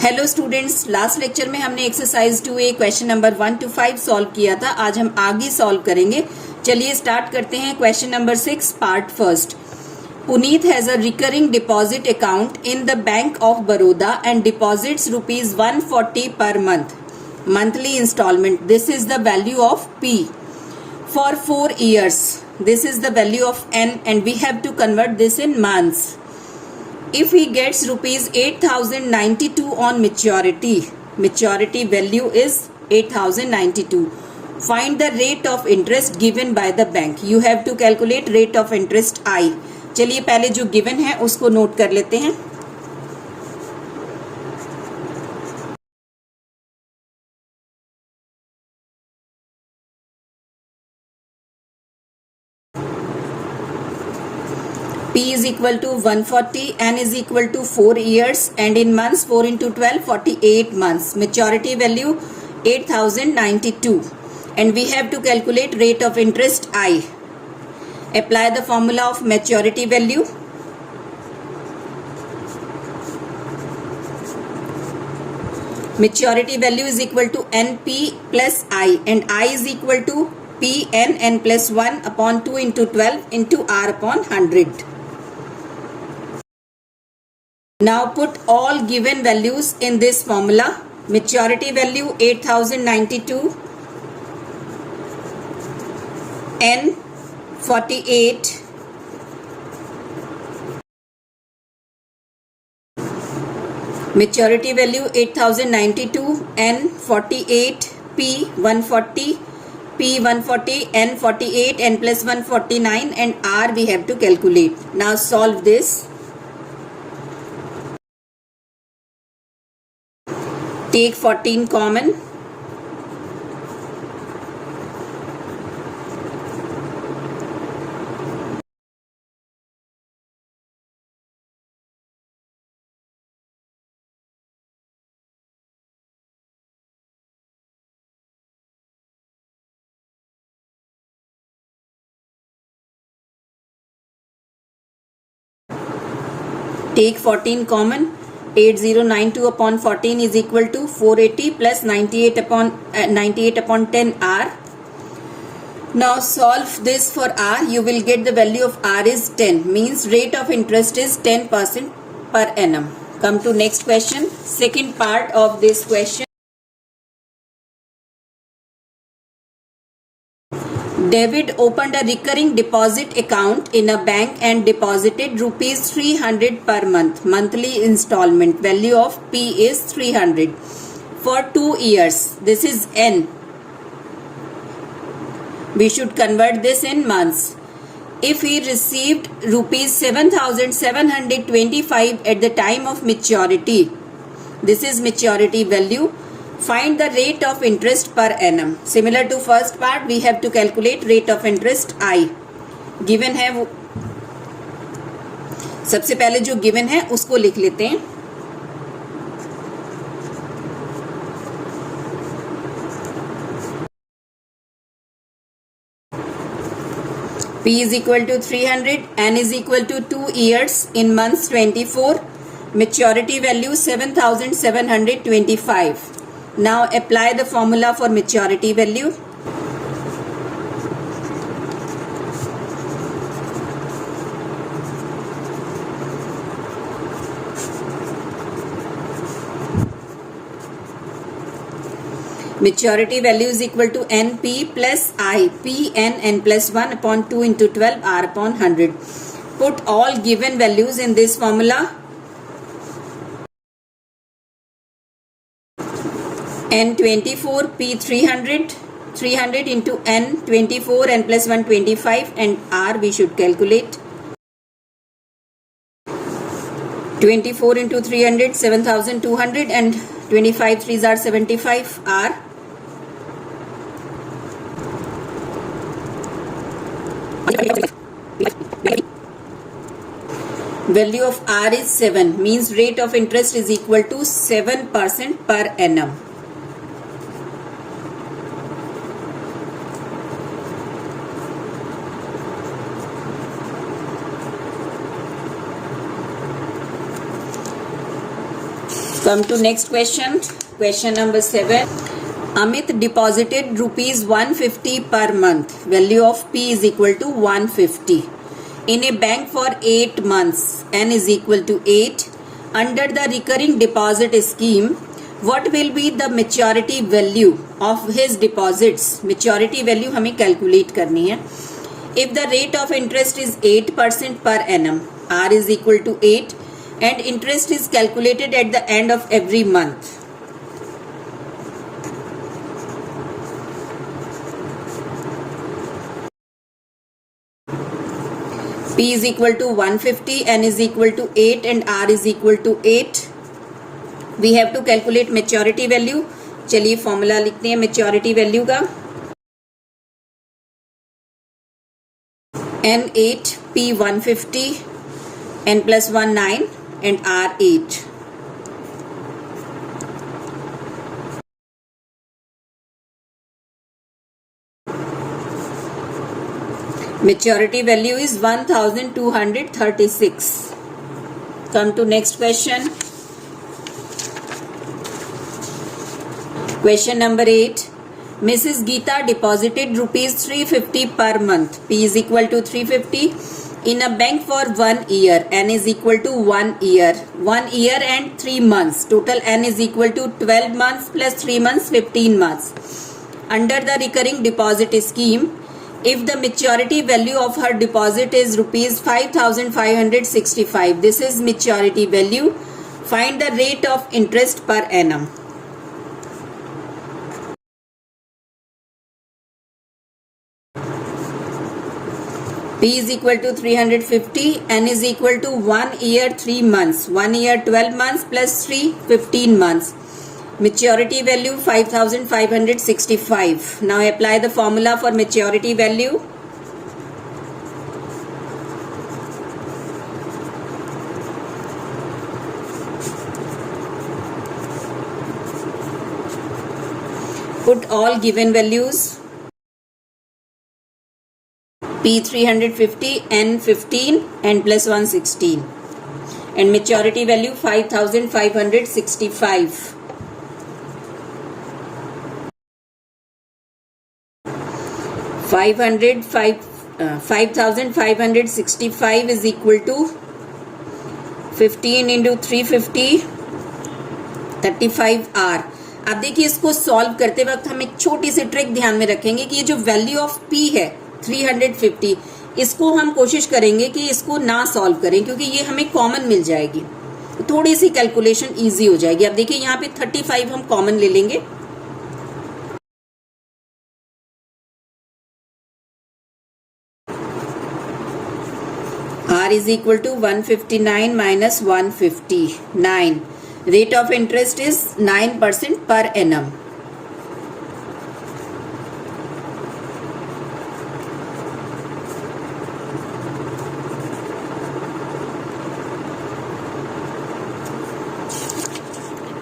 Hello students, last lecture में हमने exercise 2A question number 1 to 5 solve किया था। आज हम आगे सॉल्व करेंगे। चलिए स्टार्ट करते हैं। Question number 6 part first. Puneet has a recurring deposit account in the bank of Baroda and deposits ₹140 per month, monthly installment. This is the value of P for 4 years. This is the value of N and we have to convert this in months. If he gets rupees 8,092 on maturity value is 8,092. Find the rate of interest given by the bank. You have to calculate rate of interest I. चलिए पहले जो given है उसको note कर लेते हैं। P is equal to 140, N is equal to 4 years and in months 4 into 12, 48 months. Maturity value 8,092 and we have to calculate rate of interest I. Apply the formula of maturity value. Maturity value is equal to NP plus I and I is equal to PN N plus 1 upon 2 into 12 into R upon 100. Now put all given values in this formula. Maturity value 8,092, N 48, maturity value 8,092, N 48, P 140, P 140, N 48, N plus 149 and R we have to calculate. Now solve this. Take 14 common. Take 14 common. 8092 upon 14 is equal to 480 plus 98 upon 10 R. Now solve this for R. You will get the value of R is 10, means rate of interest is 10% per annum. Come to next question. Second part of this question. David opened a recurring deposit account in a bank and deposited ₹300 per month. Monthly installment value of P is 300 for 2 years. This is N. We should convert this in months. If he received ₹7,725 at the time of maturity, this is maturity value. Find the rate of interest per annum. Similar to first part, we have to calculate rate of interest I. Given है वो, सबसे पहले जो given है उसको लिख लेते हैं। P is equal to 300, N is equal to 2 years in months 24, maturity value 7,725. Now apply the formula for maturity value. Maturity value is equal to NP plus I, PN N plus 1 upon 2 into 12 R upon 100. Put all given values in this formula. N 24, P 300, 300 into N 24 N plus 1 25 and R we should calculate. 24 into 300 7,200 and 25 3s are 75 R. Value of R is 7, means rate of interest is equal to 7% per annum. Come to next question. Question number 7. Amit deposited rupees 150 per month. Value of P is equal to 150 in a bank for 8 months. N is equal to 8. Under the recurring deposit scheme, what will be the maturity value of his deposits? Maturity value हमें calculate करनी है. If the rate of interest is 8% per annum, R is equal to 8 and interest is calculated at the end of every month. P is equal to 150, N is equal to 8 and R is equal to 8. We have to calculate maturity value. चलिए formula लिखते हैं maturity value का. N 8, P 150, N plus 1 9 and R 8. Maturity value is 1236. Come to next question. Question number 8. Mrs. Geeta deposited rupees 350 per month. P is equal to 350 in a bank for 1 year. N is equal to 1 year. 1 year and 3 months. Total N is equal to 12 months plus 3 months, 15 months. Under the recurring deposit scheme, if the maturity value of her deposit is rupees 5,565, this is maturity value. Find the rate of interest per annum. P is equal to 350, N is equal to 1 year 3 months, 1 year 12 months plus 3 15 months. Maturity value 5,565. Now apply the formula for maturity value. Put all given values. P 350, N 15, N plus 1 16. And maturity value 5,565. 5,565 is equal to 15 into 350, 35 R. अब देखिए इसको solve करते वक्त हम एक छोटी सी trick ध्यान में रखेंगे कि ये जो वैल्यू ऑफ P है 350, इसको हम कोशिश करेंगे कि इसको ना सॉल्व करें क्योंकि ये हमें कॉमन मिल जाएगी, तो थोड़ी सी कैलकुलेशन इजी हो जाएगी. अब देखिए यहाँ पे 35 हम कॉमन ले लेंगे. R is equal to 159 minus 159. Rate of interest is 9% per annum.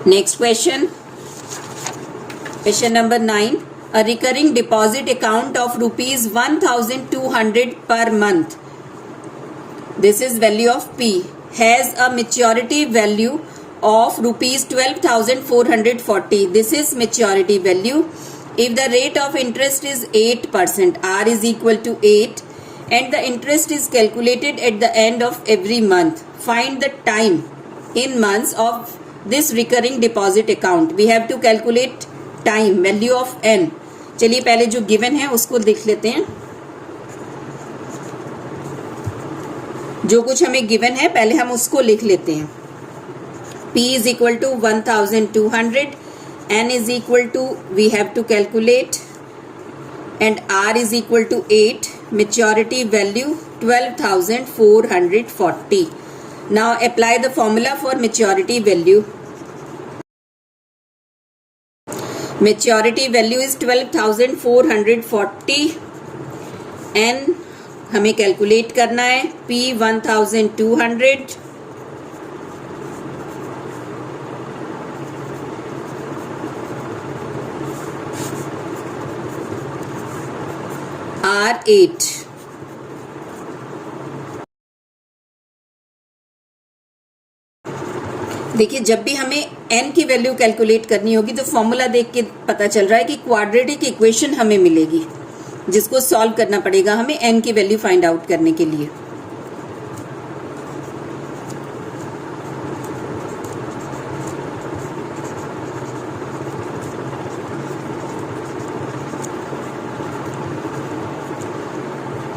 Next question. Question number 9. A recurring deposit account of rupees 1,200 per month. This is value of P. Has a maturity value of rupees 12,440. This is maturity value. If the rate of interest is 8%, R is equal to 8 and the interest is calculated at the end of every month. Find the time in months of this recurring deposit account. We have to calculate time, value of N. चलिए पहले जो given है उसको देख लेते हैं. जो कुछ हमें given है पहले हम उसको लिख लेते हैं. P is equal to 1,200, N is equal to, we have to calculate, and R is equal to 8. Maturity value 12,440. Now apply the formula for maturity value. Maturity value is 12,440 and हमें calculate करना है. P 1,200, R 8. देखिए, जब भी हमें n की value calculate करनी होगी तो फॉर्मूला देख के पता चल रहा है कि क्वाड्रेटिक इक्वेशन हमें मिलेगी, जिसको सॉल्व करना पड़ेगा हमें n की वैल्यू फाइंड आउट करने के लिए।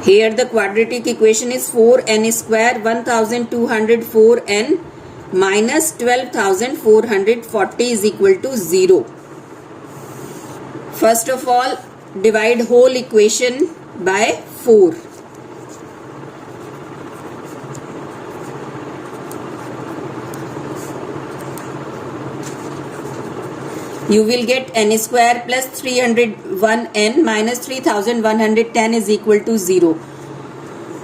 Here the quadratic equation is 4n square 1204n minus 12,440 is equal to 0. First of all, divide whole equation by 4. You will get n square plus 301n minus 3110 is equal to 0.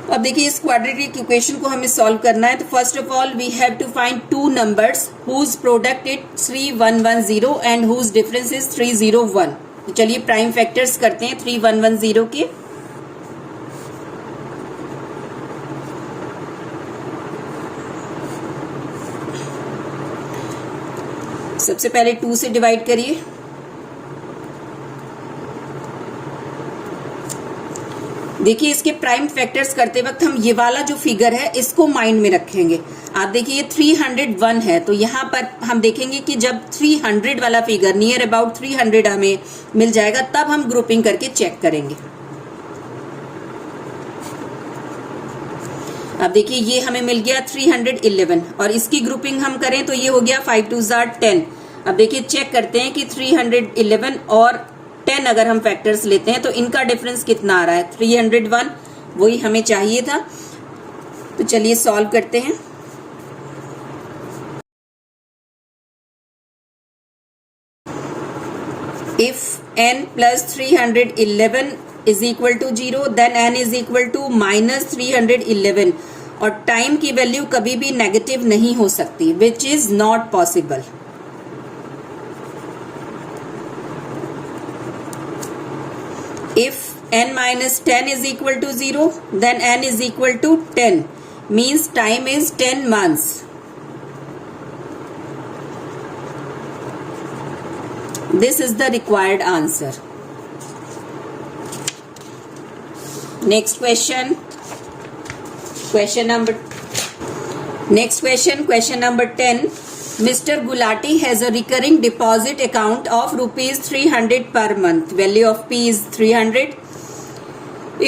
अब देखिए, इस quadratic equation को हमें solve करना है। तो first of all we have to find two numbers whose product is 3110 and whose difference is 301। तो चलिए प्राइम फैक्टर्स करते हैं 3110 के। सबसे पहले 2 से डिवाइड करिए। देखिए, इसके प्राइम फैक्टर्स करते वक्त हम ये वाला जो फिगर है इसको माइंड में रखेंगे। आप देखिए, ये 301 है, तो यहाँ पर हम देखेंगे कि जब 300 वाला फिगर नियर अबाउट 300 हमें मिल जाएगा तब हम ग्रुपिंग करके चेक करेंगे। अब देखिए, ये हमें मिल गया 311 और इसकी ग्रुपिंग हम करें तो ये हो गया 5 2 10। अब देखिए, चेक करते हैं कि 311 और 10 अगर हम फैक्टर्स लेते हैं तो इनका डिफरेंस कितना आ रहा है। 301 वही हमें चाहिए था। तो चलिए सॉल्व करते हैं। If n plus 311 is equal to 0 then n is equal to minus 311 और टाइम की वैल्यू कभी भी नेगेटिव नहीं हो सकती, which is not possible. If n minus 10 is equal to 0, then n is equal to 10. Means time is 10 months. This is the required answer. Next question. Question number 10. Mr. Gulati has a recurring deposit account of rupees 300 per month. Value of P is 300.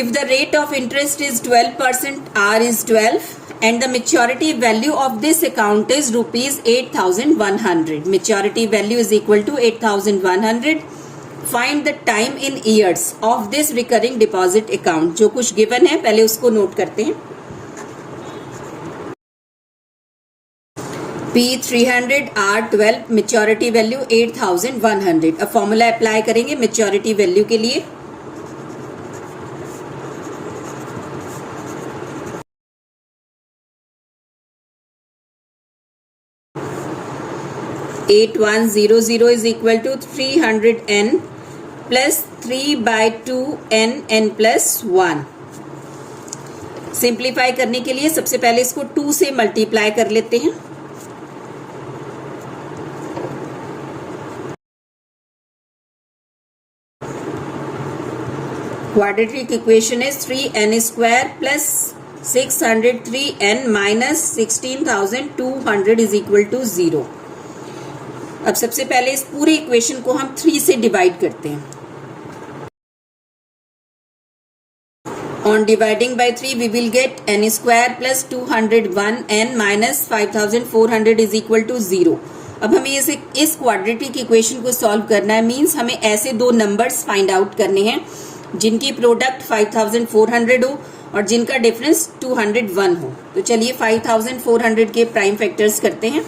If the rate of interest is 12%, R is 12 and the maturity value of this account is rupees 8,100. Maturity value is equal to 8,100. Find the time in years of this recurring deposit account. जो कुछ given है पहले उसको note करते हैं। P 300, R 12, maturity value 8,100। अब formula apply करेंगे maturity value के लिए। (8100) is equal to 300n plus 3/2n n plus 1। Simplify करने के लिए सबसे पहले इसको 2 से मल्टीप्लाई कर लेते हैं। Quadratic equation is 3n square plus 603n minus 16,200 is equal to 0। अब सबसे पहले इस पूरे इक्वेशन को हम 3 से डिवाइड करते हैं। On dividing by 3 we will get n square plus 201n minus 5,400 is equal to 0। अब हमें इस क्वाड्रेटिक इक्वेशन को सॉल्व करना है। मीन्स हमें ऐसे दो नंबर्स फाइंड आउट करने हैं जिनकी प्रोडक्ट 5,400 हो और जिनका डिफरेंस 201 हो। तो चलिए 5,400 के प्राइम फैक्टर्स करते हैं।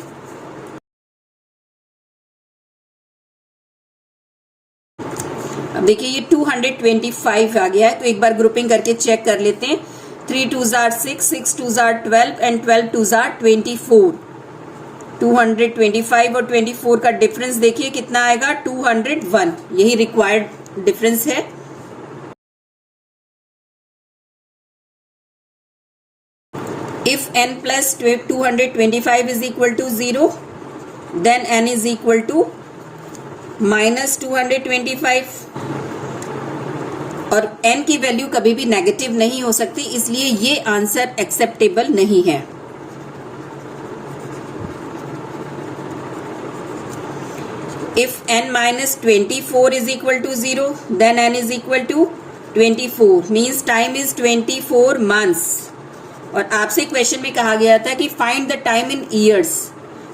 अब देखिए, ये 225 आ गया है, तो एक बार ग्रुपिंग करके चेक कर लेते हैं। 3 2s are 6, 6 2s are 12 and 12 2s are 24। 225 और 24 का डिफरेंस देखिए कितना आएगा, 201। यही रिक्वायर्ड डिफरेंस है। If n plus 225 is equal to 0, then n is equal to -225 और n की वैल्यू कभी भी नेगेटिव नहीं हो सकती, इसलिए ये आंसर एक्सेप्टेबल नहीं है। If n minus 24 is equal to 0, then n is equal to 24, means time is 24 months। और आपसे क्वेश्चन में कहा गया था कि find the time in years,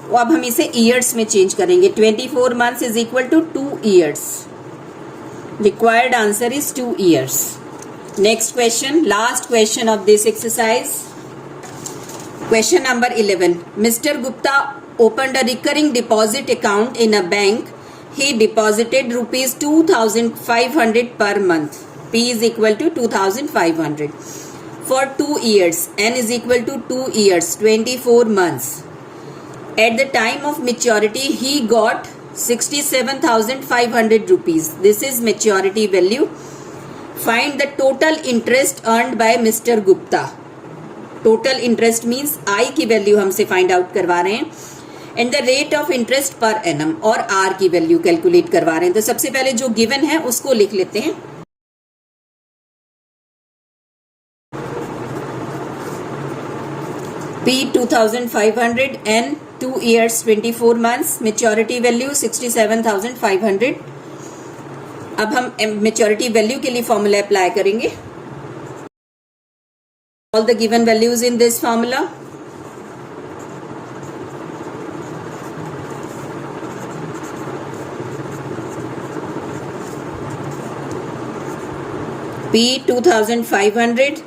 तो अब हम इसे ईयर्स में चेंज करेंगे। 24 months is equal to 2 years। Required answer is 2 years। Next question, last question of this exercise, question number 11। Mr. Gupta opened a recurring deposit account in a bank. He deposited rupees 2,500 per month. P is equal to 2,500 for 2 years. N is equal to 2 years, 24 months. At the time of maturity, he got 67,500 rupees. This is maturity value. Find the total interest earned by Mr. Gupta. Total interest means I की value हमसे find out करवा रहे हैं, and the rate of interest per annum, और are की value calculate करवा रहे हैं। तो सबसे पहले जो गिवन है उसको लिख लेते हैं। P 2,500, N 2 years 24 months, maturity value 67,500। अब हम मेच्योरिटी वैल्यू के लिए फॉर्मूला अप्लाई करेंगे। All the given values in this formula. P 2,500,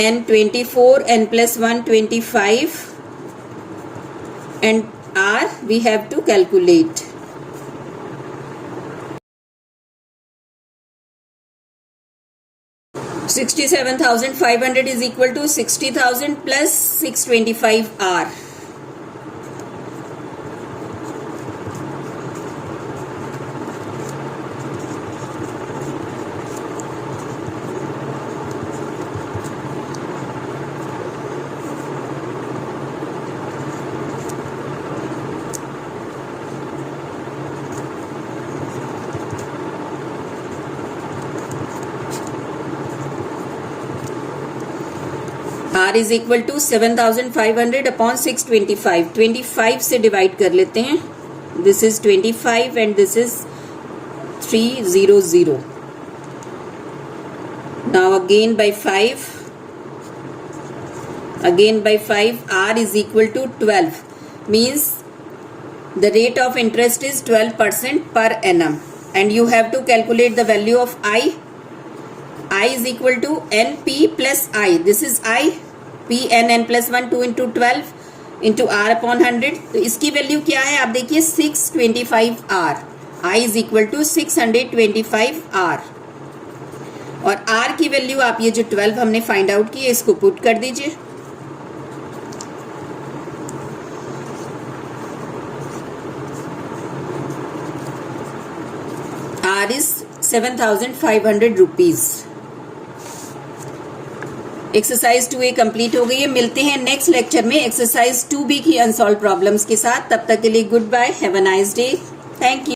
N 24, N plus 1 25, and R we have to calculate. $67,500 is equal to 60,000 plus 625 R. R is equal to 7,500 upon 625. 25 से divide कर लेते हैं। This is 25 and this is 300. Now again by 5. Again by 5. R is equal to 12. Means the rate of interest is 12% per annum. And you have to calculate the value of I. I is equal to NP plus I. This is I. P n plus 1 2 into 12 into R upon 100. तो इसकी value क्या है आप देखिए 625 R. I is equal to 625 R। और R की value आप ये जो 12 हमने फाइंड आउट की है इसको पुट कर दीजिए। R is 7,500 rupees। Exercise 2A complete हो गई है। मिलते हैं नेक्स्ट लेक्चर में एक्सरसाइज 2B की अनसॉल्व प्रॉब्लम्स के साथ। तब तक के लिए good bye, have a nice day, thank you.